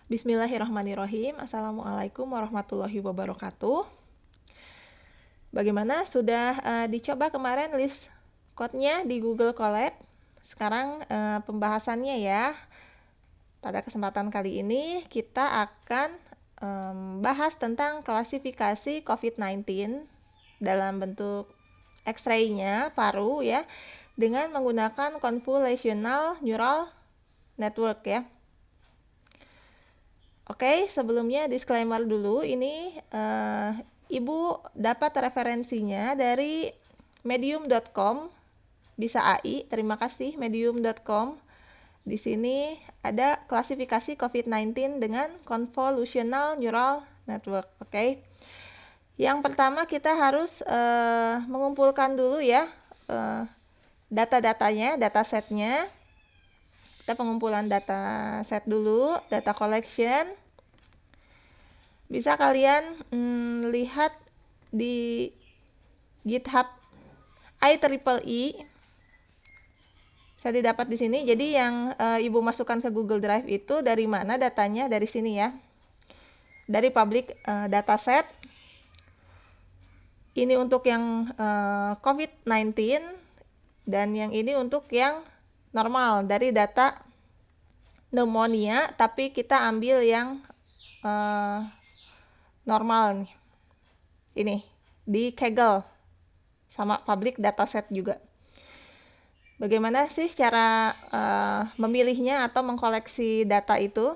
Bismillahirrahmanirrahim. Assalamualaikum warahmatullahi wabarakatuh. Bagaimana? Sudah dicoba kemarin list code-nya di Google Colab? Sekarang pembahasannya ya. Pada kesempatan kali ini kita akan bahas tentang klasifikasi COVID-19 dalam bentuk X-ray-nya paru ya, dengan menggunakan convolutional neural network ya. Oke, sebelumnya disclaimer dulu, ini Ibu dapat referensinya dari medium.com, bisa AI, terima kasih medium.com. Di sini ada klasifikasi COVID-19 dengan convolutional neural network, oke. Yang pertama kita harus mengumpulkan dulu ya data-datanya, datasetnya. Kita pengumpulan dataset dulu, data collection. Bisa kalian lihat di GitHub IEEE. Bisa didapat di sini. Jadi yang Ibu masukkan ke Google Drive itu dari mana datanya? Dari sini ya. Dari public dataset. Ini untuk yang COVID-19 dan yang ini untuk yang normal dari data pneumonia, tapi kita ambil yang normal nih. Ini di Kaggle sama public dataset juga. Bagaimana sih cara memilihnya atau mengkoleksi data itu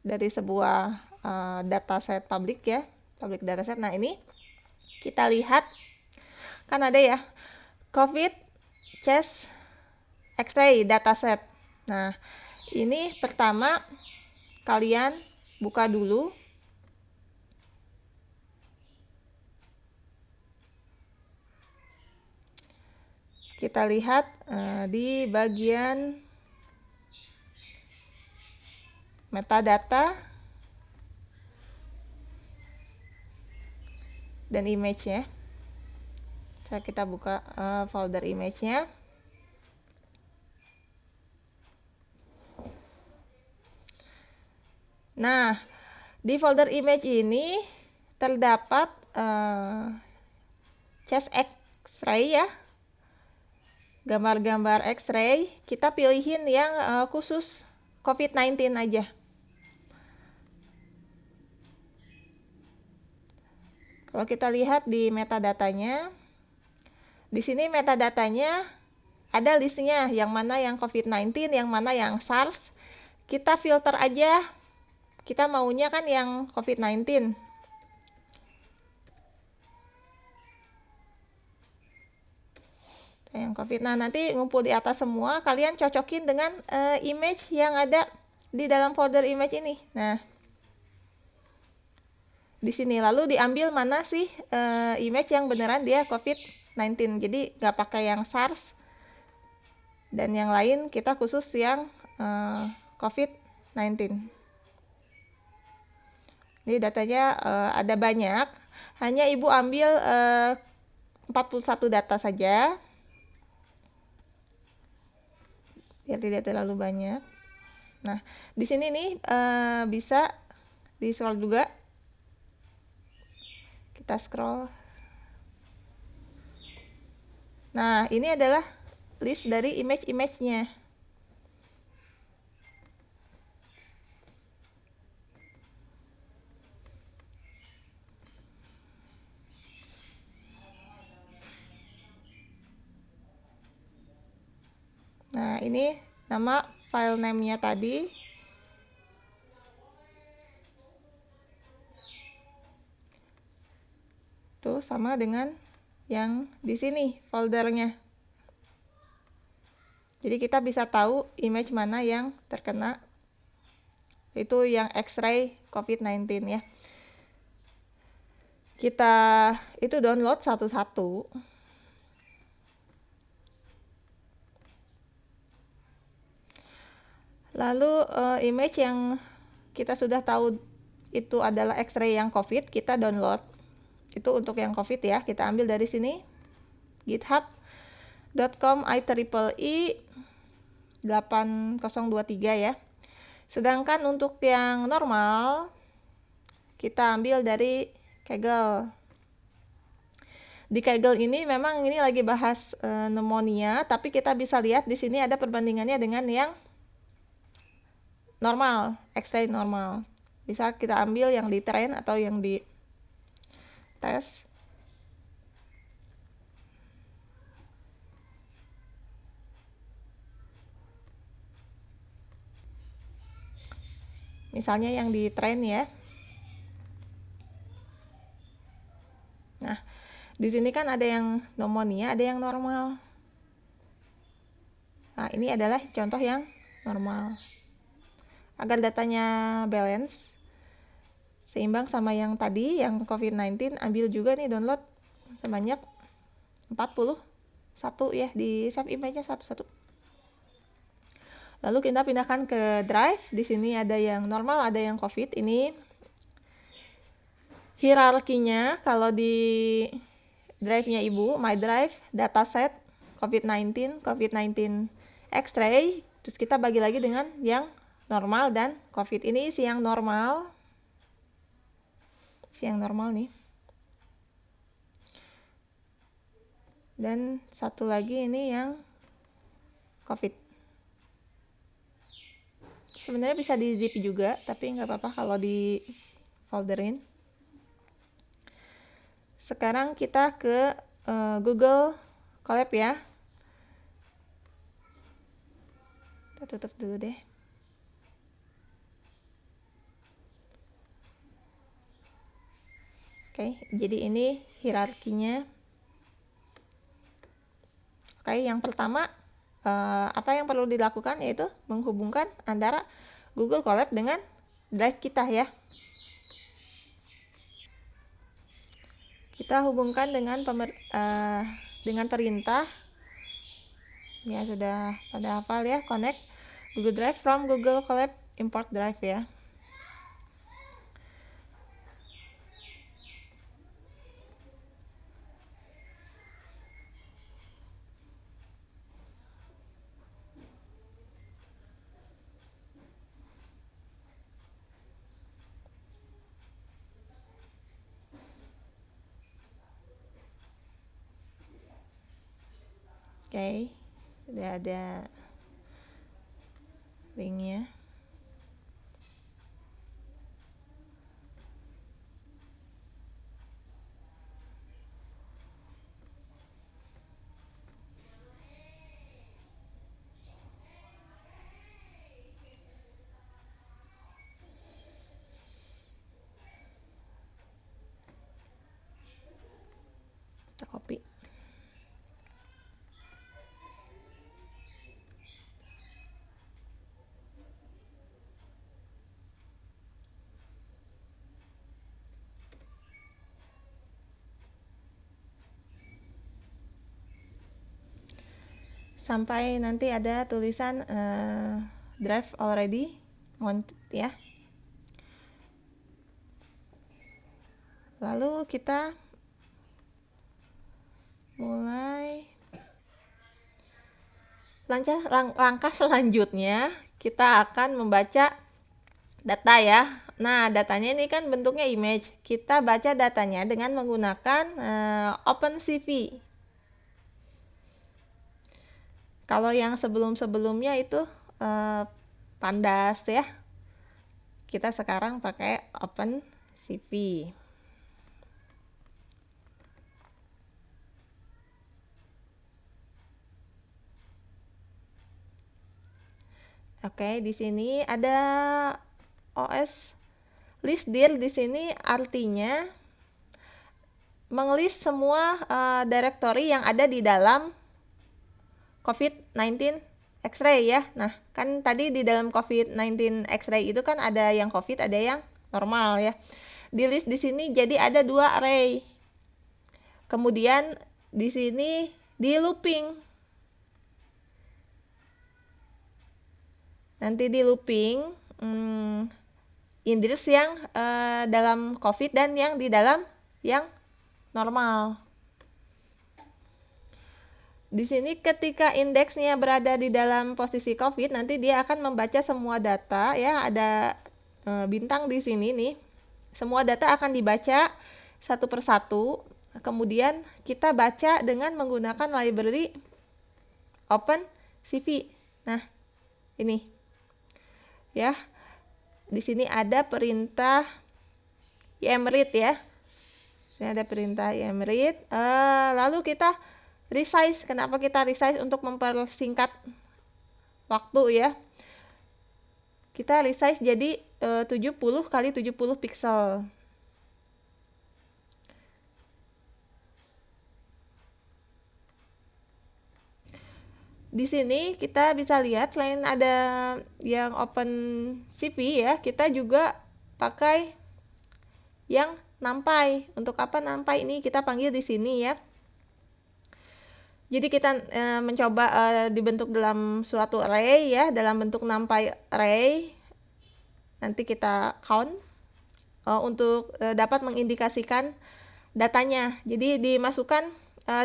dari sebuah dataset public ya, public dataset. Nah, ini kita lihat kan ada ya COVID chest X-ray dataset. Nah, ini pertama kalian buka dulu. Kita lihat di bagian metadata dan image-nya. Kita buka folder image-nya. Nah, di folder image ini terdapat chest X-ray ya, gambar-gambar X-ray. Kita pilihin yang khusus COVID-19 aja. Kalau kita lihat di metadatanya, di sini metadatanya ada listnya, yang mana yang COVID-19, yang mana yang SARS. Kita filter aja. Kita maunya kan yang COVID-19. Yang COVID. Nah, nanti ngumpul di atas semua. Kalian cocokin dengan image yang ada di dalam folder image ini. Nah, di sini lalu diambil mana sih image yang beneran dia COVID-19. Jadi nggak pakai yang SARS dan yang lain, kita khusus yang COVID-19. Jadi datanya ada banyak, hanya Ibu ambil 41 data saja, biar tidak terlalu banyak. Nah, di sini nih bisa di scroll juga. Kita scroll. Nah, ini adalah list dari image-image-nya. Nah, ini nama file name-nya tadi. Tuh sama dengan yang di sini foldernya. Jadi kita bisa tahu image mana yang terkena. Itu yang X-ray COVID-19 ya. Kita itu download satu-satu. Lalu image yang kita sudah tahu itu adalah X-ray yang COVID, kita download. Itu untuk yang COVID ya, kita ambil dari sini. github.com IEEE 8023 ya. Sedangkan untuk yang normal, kita ambil dari Kegel. Di Kegel ini memang ini lagi bahas pneumonia, tapi kita bisa lihat di sini ada perbandingannya dengan yang normal, X-ray normal. Bisa kita ambil yang di train atau yang di tes. Misalnya yang di train ya. Nah, di sini kan ada yang pneumonia, ada yang normal. Nah, ini adalah contoh yang normal. Agar datanya balance, seimbang sama yang tadi, yang COVID-19, ambil juga nih download sebanyak 41 ya, di save image-nya satu-satu. Lalu kita pindahkan ke drive. Di sini ada yang normal, ada yang COVID. Ini hierarkinya kalau di drive-nya Ibu, My Drive, dataset, COVID-19, COVID-19 X-ray. Terus kita bagi lagi dengan yang normal dan COVID. Ini isi yang normal. Isi yang normal nih. Dan satu lagi ini yang COVID. Sebenarnya bisa di zip juga, tapi nggak apa-apa kalau di folderin. Sekarang kita ke Google Colab ya. Kita tutup dulu deh. Oke, jadi ini hierarkinya. Oke, yang pertama apa yang perlu dilakukan yaitu menghubungkan antara Google Colab dengan drive kita ya. Kita hubungkan dengan perintah. Ya sudah pada hafal ya, connect Google Drive from Google Colab import drive ya. Oke, sudah ada linknya. Kita copy. Sampai nanti ada tulisan drive already mounted ya. Lalu kita mulai langkah selanjutnya, kita akan membaca data ya. Nah, datanya ini kan bentuknya image. Kita baca datanya dengan menggunakan OpenCV. Kalau yang sebelum-sebelumnya itu Pandas ya. Kita sekarang pakai OpenCV. Oke, di sini ada OS list dir. Di sini artinya menglist semua directory yang ada di dalam COVID-19 X-ray ya. Nah, kan tadi di dalam COVID-19 X-ray itu kan ada yang COVID, ada yang normal ya. Di list di sini jadi ada 2 array. Kemudian di sini di looping. Nanti di looping index yang dalam COVID dan yang di dalam yang normal. Di sini ketika indeksnya berada di dalam posisi COVID, nanti dia akan membaca semua data ya, ada bintang di sini nih. Semua data akan dibaca satu persatu. Kemudian kita baca dengan menggunakan library OpenCV. Nah, ini ya. Di sini ada perintah imread ya. Ini ada perintah imread. Lalu kita resize. Kenapa kita resize? Untuk mempersingkat waktu ya. Kita resize jadi 70 kali 70 pixel. Di sini kita bisa lihat selain ada yang OpenCV ya, kita juga pakai yang NumPy. Untuk apa NumPy ini kita panggil di sini ya. Jadi kita mencoba dibentuk dalam suatu array ya, dalam bentuk NumPy array. Nanti kita count untuk dapat mengindikasikan datanya. Jadi dimasukkan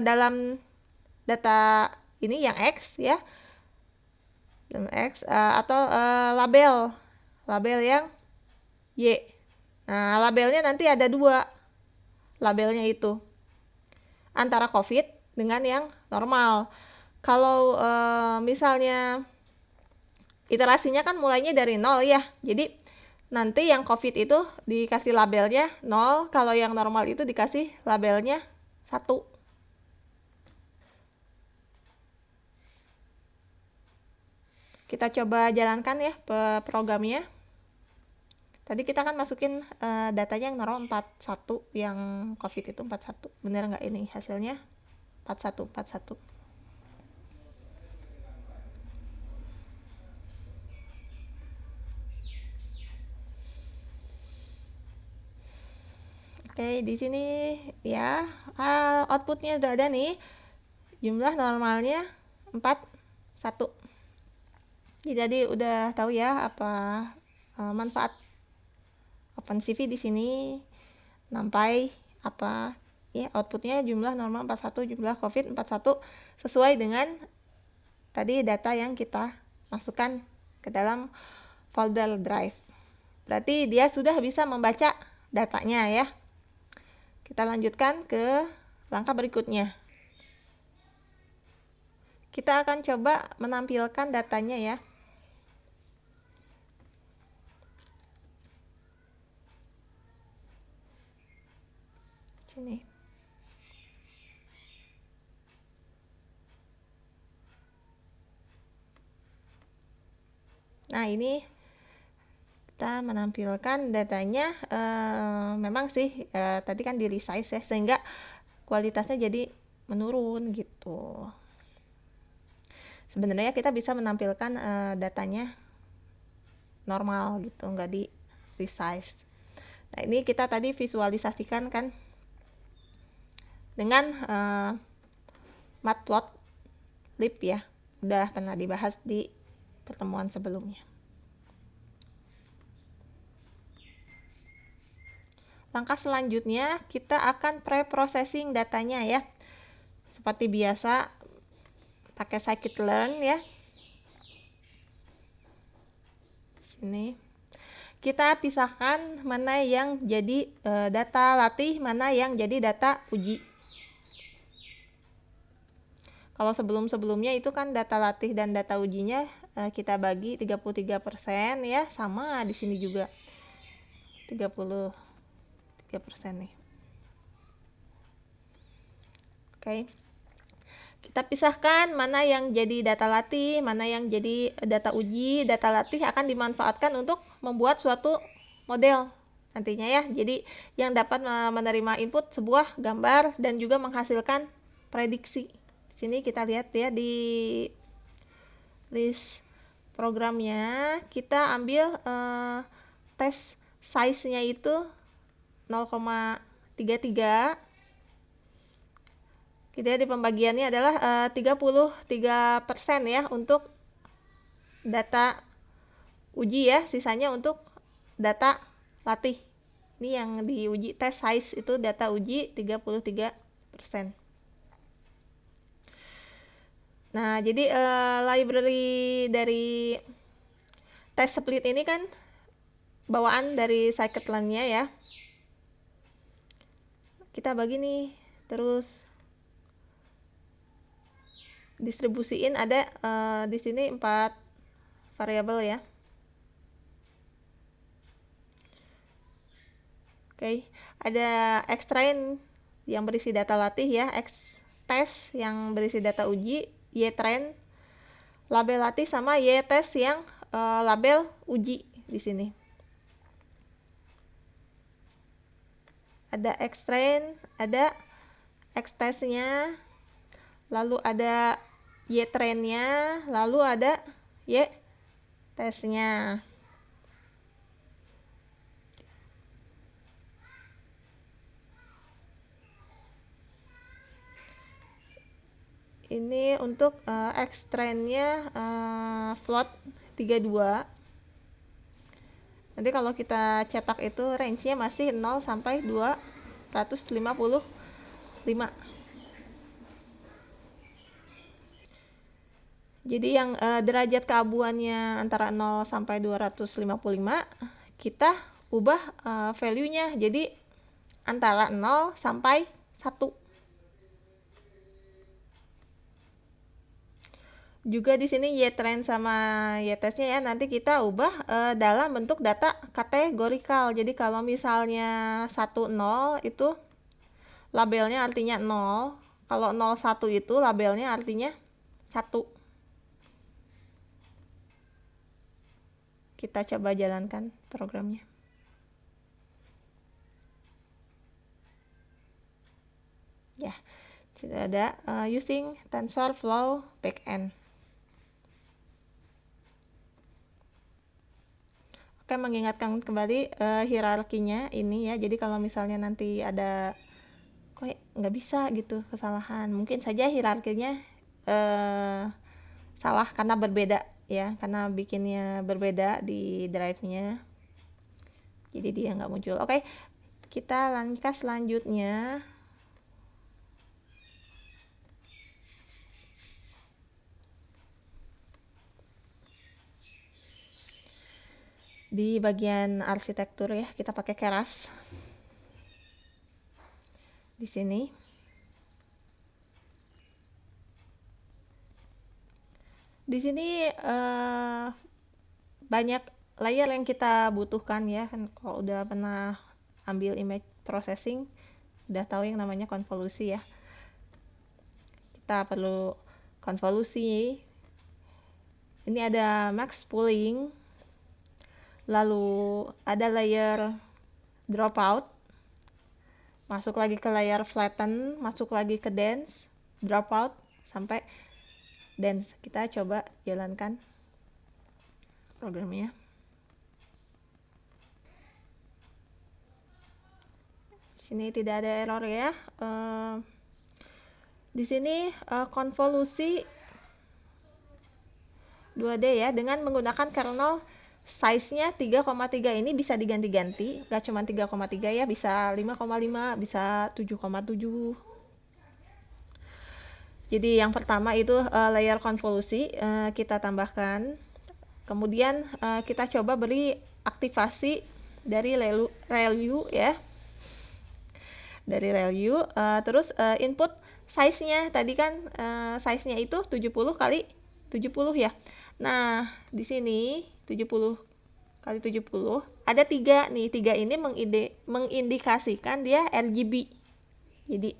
dalam data ini yang X ya, X atau label yang Y. Nah, labelnya nanti ada dua labelnya itu, antara COVID dengan yang normal. Kalau misalnya iterasinya kan mulainya dari 0 ya, jadi nanti yang COVID itu dikasih labelnya 0, kalau yang normal itu dikasih labelnya 1. Kita coba jalankan ya programnya. Tadi kita kan masukin datanya yang normal 41, yang COVID itu 41. Bener nggak ini hasilnya? 41. Oke, di sini ya outputnya udah ada nih. Jumlah normalnya 41. Jadi udah tahu ya apa manfaat OpenCV di sini. NumPy apa ya, outputnya jumlah normal 41, jumlah COVID 41, sesuai dengan tadi data yang kita masukkan ke dalam folder drive. Berarti dia sudah bisa membaca datanya ya. Kita lanjutkan ke langkah berikutnya. Kita akan coba menampilkan datanya ya. Sini. Nah, ini kita menampilkan datanya. Memang sih tadi kan di resize ya, sehingga kualitasnya jadi menurun gitu. Sebenarnya kita bisa menampilkan datanya normal gitu, nggak di resize. Nah, ini kita tadi visualisasikan kan dengan matplotlib ya, udah pernah dibahas di pertemuan sebelumnya. Langkah selanjutnya kita akan pre-processing datanya ya. Seperti biasa pakai scikit-learn ya. Sini. Kita pisahkan mana yang jadi data latih, mana yang jadi data uji. Kalau sebelum-sebelumnya itu kan data latih dan data ujinya kita bagi 33% ya, sama di sini juga 33% nih. Oke. Kita pisahkan mana yang jadi data latih, mana yang jadi data uji. Data latih akan dimanfaatkan untuk membuat suatu model nantinya ya. Jadi yang dapat menerima input sebuah gambar dan juga menghasilkan prediksi. Sini kita lihat ya di list programnya, kita ambil test size-nya itu 0,33. Gitu ya, di pembagiannya adalah 33% ya untuk data uji ya, sisanya untuk data latih. Ini yang diuji test size itu data uji 33%. Nah, jadi library dari test split ini kan bawaan dari scikit-learn-nya ya. Kita bagi nih, terus distribusiin ada di sini 4 variabel ya. Oke, ada xtrain yang berisi data latih ya, xtest yang berisi data uji, ytrain label latih, sama ytest yang label uji di sini. Ada xtrain, ada xtest-nya, lalu ada ytrain-nya, lalu ada ytest-nya. Ini untuk xtrain-nya float 32. Nanti kalau kita cetak itu range-nya masih 0 sampai 255. Jadi yang derajat keabuannya antara 0 sampai 255, kita ubah value-nya jadi antara 0 sampai 1. Juga di sini ytrain sama ytest-nya ya, nanti kita ubah dalam bentuk data kategorikal. Jadi kalau misalnya 1 0 itu labelnya artinya 0, kalau 0 1 itu labelnya artinya 1. Kita coba jalankan programnya. Ya, sudah ada using TensorFlow backend. Oke, mengingatkan kembali hierarkinya ini ya. Jadi kalau misalnya nanti ada kok nggak bisa gitu kesalahan, mungkin saja hierarkinya salah karena berbeda ya, karena bikinnya berbeda di drive-nya, jadi dia nggak muncul. Oke, kita lanjutkan selanjutnya. Di bagian arsitektur ya, kita pakai Keras di sini. Di sini banyak layer yang kita butuhkan ya, kan kalau udah pernah ambil image processing udah tahu yang namanya konvolusi ya. Kita perlu konvolusi. Ini ada max pooling, lalu ada layer dropout, masuk lagi ke layer flatten, masuk lagi ke dense, dropout, sampai dense. Kita coba jalankan programnya. Sini tidak ada error ya. Di sini konvolusi 2D ya, dengan menggunakan kernel size-nya 3,3 ini bisa diganti-ganti, gak cuma 3,3 ya, bisa 5,5, bisa 7,7. Jadi yang pertama itu layer konvolusi kita tambahkan, kemudian kita coba beri aktivasi dari ReLU ya, dari ReLU, terus input size-nya tadi kan size-nya itu 70 kali 70 ya. Nah, di sini 70 kali 70 ada 3 nih. 3 ini mengindikasikan dia RGB. Jadi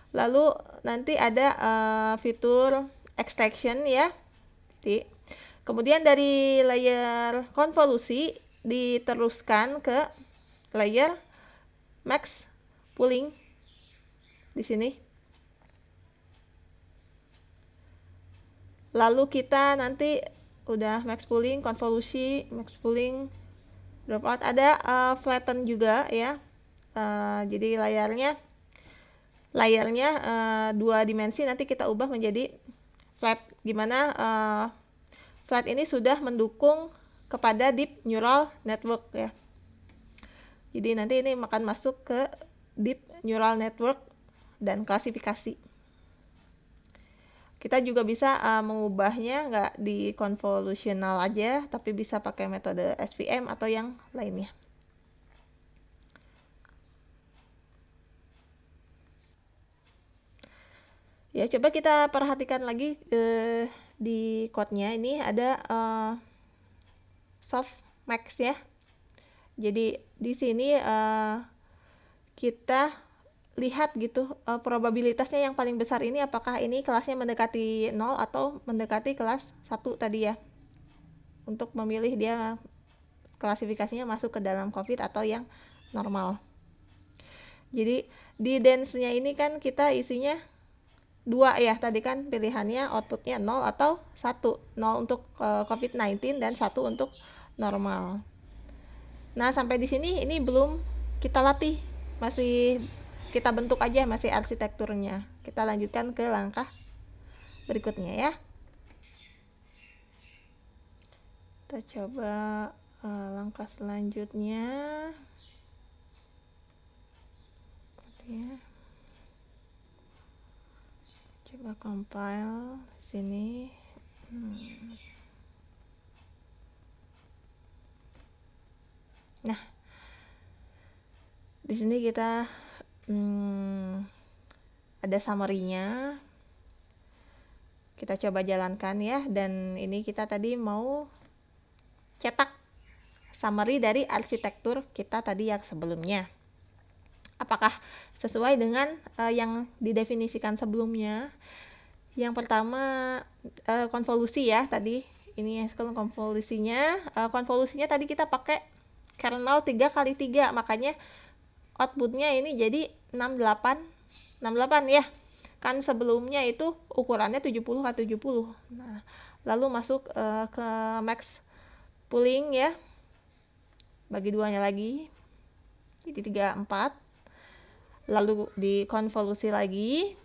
lalu nanti ada fitur extraction ya. Kemudian dari layer konvolusi diteruskan ke layer max pooling di sini. Lalu kita nanti udah max pooling, konvolusi, max pooling, dropout, ada flatten juga ya. Jadi layarnya 2 dimensi, nanti kita ubah menjadi flat. Gimana flat ini sudah mendukung kepada deep neural network ya. Jadi nanti ini akan masuk ke deep neural network dan klasifikasi. Kita juga bisa mengubahnya nggak di convolutional aja, tapi bisa pakai metode SVM atau yang lainnya. Ya, coba kita perhatikan lagi di code-nya. Ini ada softmax ya. Jadi di sini kita lihat gitu probabilitasnya yang paling besar ini apakah ini kelasnya mendekati 0 atau mendekati kelas 1 tadi ya. Untuk memilih dia klasifikasinya masuk ke dalam COVID atau yang normal. Jadi di dense-nya ini kan kita isinya 2 ya, tadi kan pilihannya outputnya 0 atau 1. 0 untuk COVID-19 dan 1 untuk normal. Nah, sampai di sini ini belum kita latih, masih kita bentuk aja, masih arsitekturnya. Kita lanjutkan ke langkah berikutnya ya. Kita coba langkah selanjutnya. Ya. Coba compile sini. Nah, di sini kita ada summary-nya. Kita coba jalankan ya, dan ini kita tadi mau cetak summary dari arsitektur kita tadi yang sebelumnya. Apakah sesuai dengan yang didefinisikan sebelumnya? Yang pertama konvolusi ya tadi. Ini konvolusinya. Konvolusinya tadi kita pakai kernel 3x3, makanya outputnya ini jadi 68 ya. Kan sebelumnya itu ukurannya 70x70. Nah, lalu masuk ke max pooling ya. Bagi duanya lagi. Jadi 34. Lalu dikonvolusi lagi,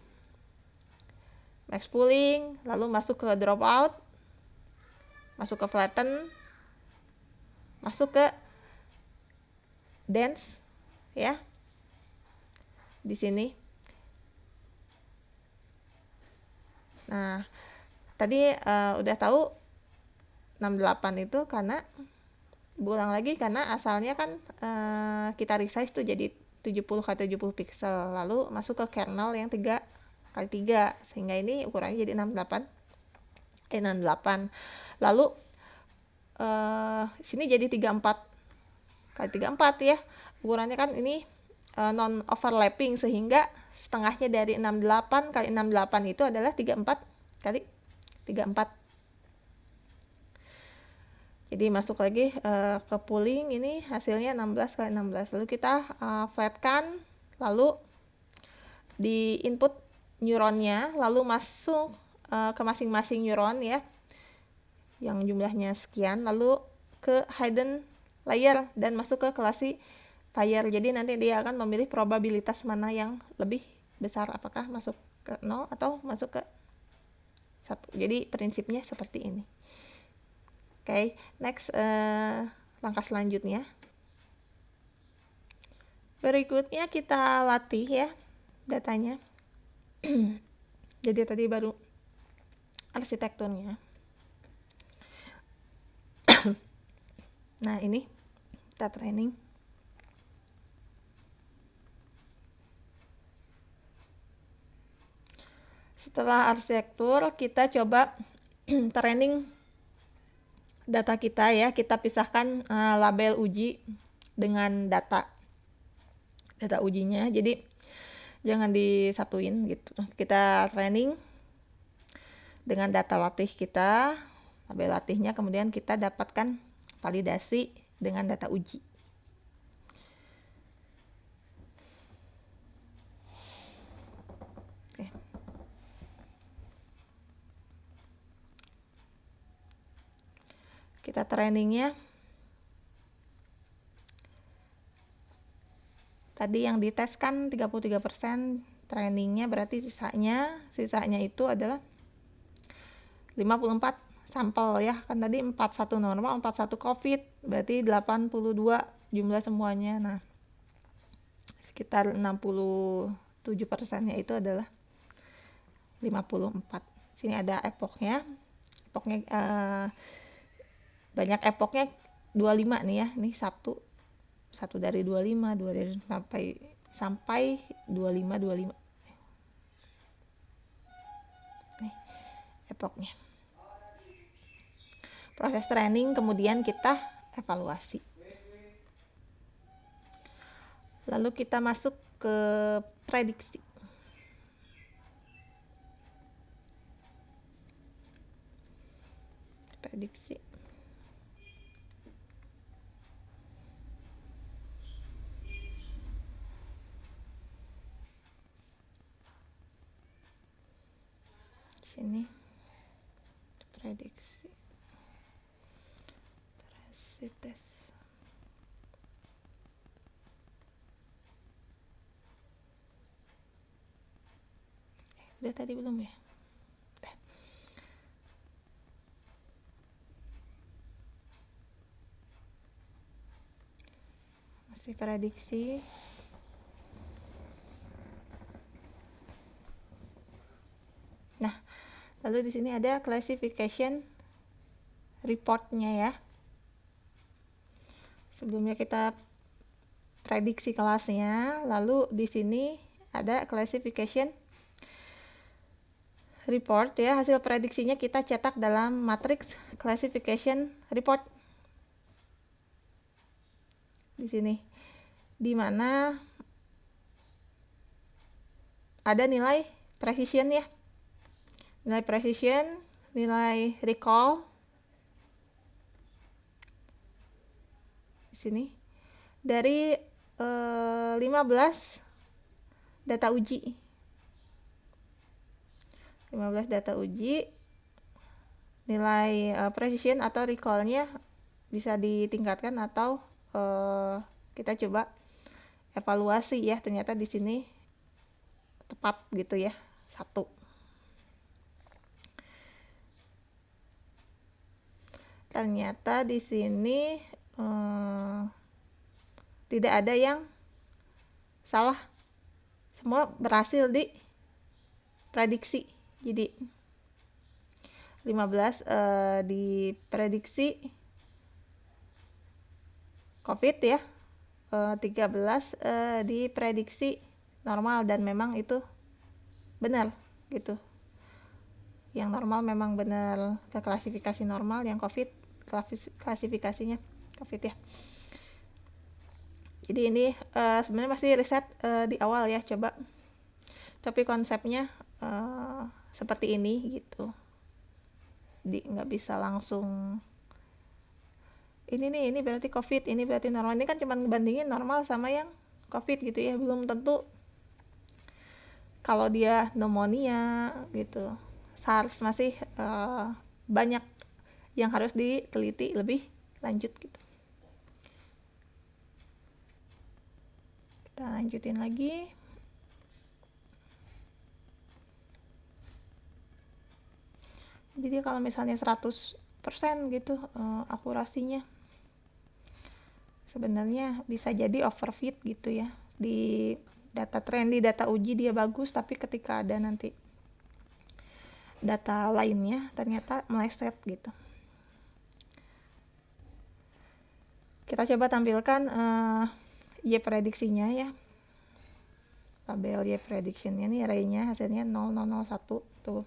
max pooling, lalu masuk ke dropout, masuk ke flatten, masuk ke dense ya. Di sini. Nah, tadi udah tahu 68 itu karena ulang lagi karena asalnya kan kita resize tuh jadi 70x70 pixel, lalu masuk ke kernel yang 3x3 sehingga ini ukurannya jadi 68. Lalu sini jadi 34x34 ya. Ukurannya kan ini non overlapping sehingga setengahnya dari 68x68 itu adalah 34x34. Jadi masuk lagi ke pooling, ini hasilnya 16x16. Lalu kita flatkan, lalu di input neuronnya, lalu masuk ke masing-masing neuron ya, yang jumlahnya sekian, lalu ke hidden layer dan masuk ke classifier. Jadi nanti dia akan memilih probabilitas mana yang lebih besar, apakah masuk ke 0 atau masuk ke 1. Jadi prinsipnya seperti ini. Oke, next langkah selanjutnya. Berikutnya kita latih ya datanya. Jadi tadi baru arsitekturnya. Nah, ini kita training. Setelah arsitektur, kita coba training data kita ya. Kita pisahkan label uji dengan data ujinya. Jadi jangan disatuin gitu. Kita training dengan data latih kita, label latihnya, kemudian kita dapatkan validasi dengan data uji. Oke. Kita trainingnya tadi yang dites kan 33%, trainingnya berarti sisanya itu adalah 54 sampel ya, kan tadi 41 normal, 41 COVID, berarti 82 jumlah semuanya. Nah, sekitar 60 7%-nya itu adalah 54. Sini ada epochnya. Banyak epochnya 25 nih ya. Ini satu dari 25, dua dari sampai 25. Nih epochnya. Proses training kemudian kita evaluasi. Lalu kita masuk ke prediksi. Sini prediksi tes. Udah tadi belum ya? Masih prediksi. Nah, lalu di sini ada classification reportnya ya. Sebelumnya kita prediksi kelasnya, lalu di sini ada classification report ya. Hasil prediksinya kita cetak dalam matriks classification report. Di sini, di mana ada nilai precision ya. Nilai precision, nilai recall. Di sini dari 15 data uji. 15 data uji, nilai precision atau recall-nya bisa ditingkatkan atau kita coba evaluasi ya. Ternyata di sini tepat gitu ya, 1. Ternyata di sini tidak ada yang salah, semua berhasil di prediksi. Jadi 15 diprediksi COVID ya, 13 diprediksi normal, dan memang itu benar gitu. Yang normal memang benar ke klasifikasi normal, yang COVID klasifikasinya COVID ya. Jadi ini sebenarnya masih riset di awal ya, coba, tapi konsepnya seperti ini gitu. Jadi nggak bisa langsung ini berarti COVID, ini berarti normal. Ini kan cuma ngebandingin normal sama yang COVID gitu ya, belum tentu kalau dia pneumonia gitu, SARS, masih banyak yang harus diteliti lebih lanjut gitu. Kita lanjutin lagi. Jadi kalau misalnya 100% gitu akurasinya, sebenarnya bisa jadi overfit gitu ya. Di data tren, di data uji dia bagus, tapi ketika ada nanti data lainnya ternyata meleset gitu. Kita coba tampilkan Y prediksinya ya. Tabel Y predictionnya nih, arraynya hasilnya 0001 tuh,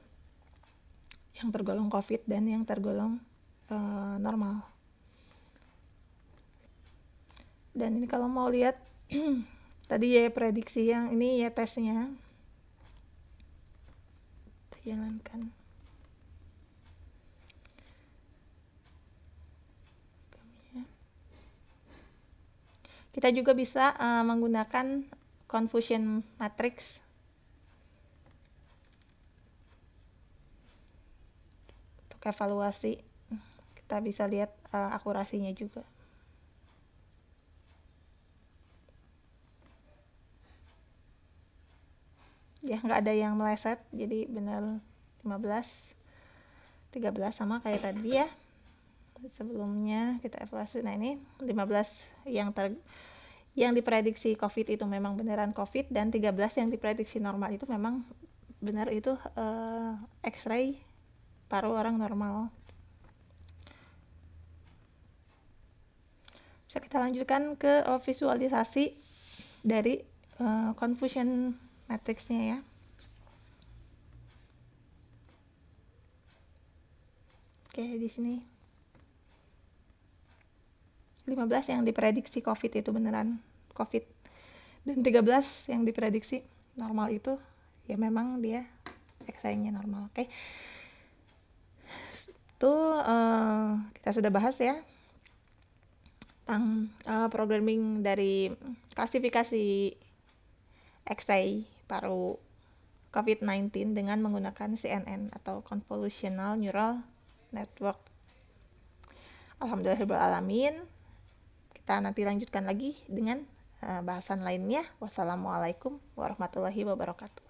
yang tergolong COVID dan yang tergolong normal. Dan ini kalau mau lihat tadi Y prediksi, yang ini Y tesnya, kita jalankan. Kita juga bisa menggunakan confusion matrix untuk evaluasi. Kita bisa lihat akurasinya juga. Ya, nggak ada yang meleset, jadi benar 15, 13 sama kayak tadi ya. Sebelumnya kita evaluasi. Nah, ini 15 yang diprediksi COVID itu memang beneran COVID, dan 13 yang diprediksi normal itu memang benar itu X-ray paru orang normal. Bisa kita lanjutkan ke visualisasi dari confusion matrixnya ya. Oke, di sini 15 yang diprediksi COVID itu beneran COVID, dan 13 yang diprediksi normal itu ya memang dia X-ray-nya normal. Oke, itu kita sudah bahas ya tentang programming dari klasifikasi X-ray paru COVID-19 dengan menggunakan CNN atau Convolutional Neural Network. Alhamdulillahirrahmanirrahim. Kita nanti lanjutkan lagi dengan bahasan lainnya. Wassalamualaikum warahmatullahi wabarakatuh.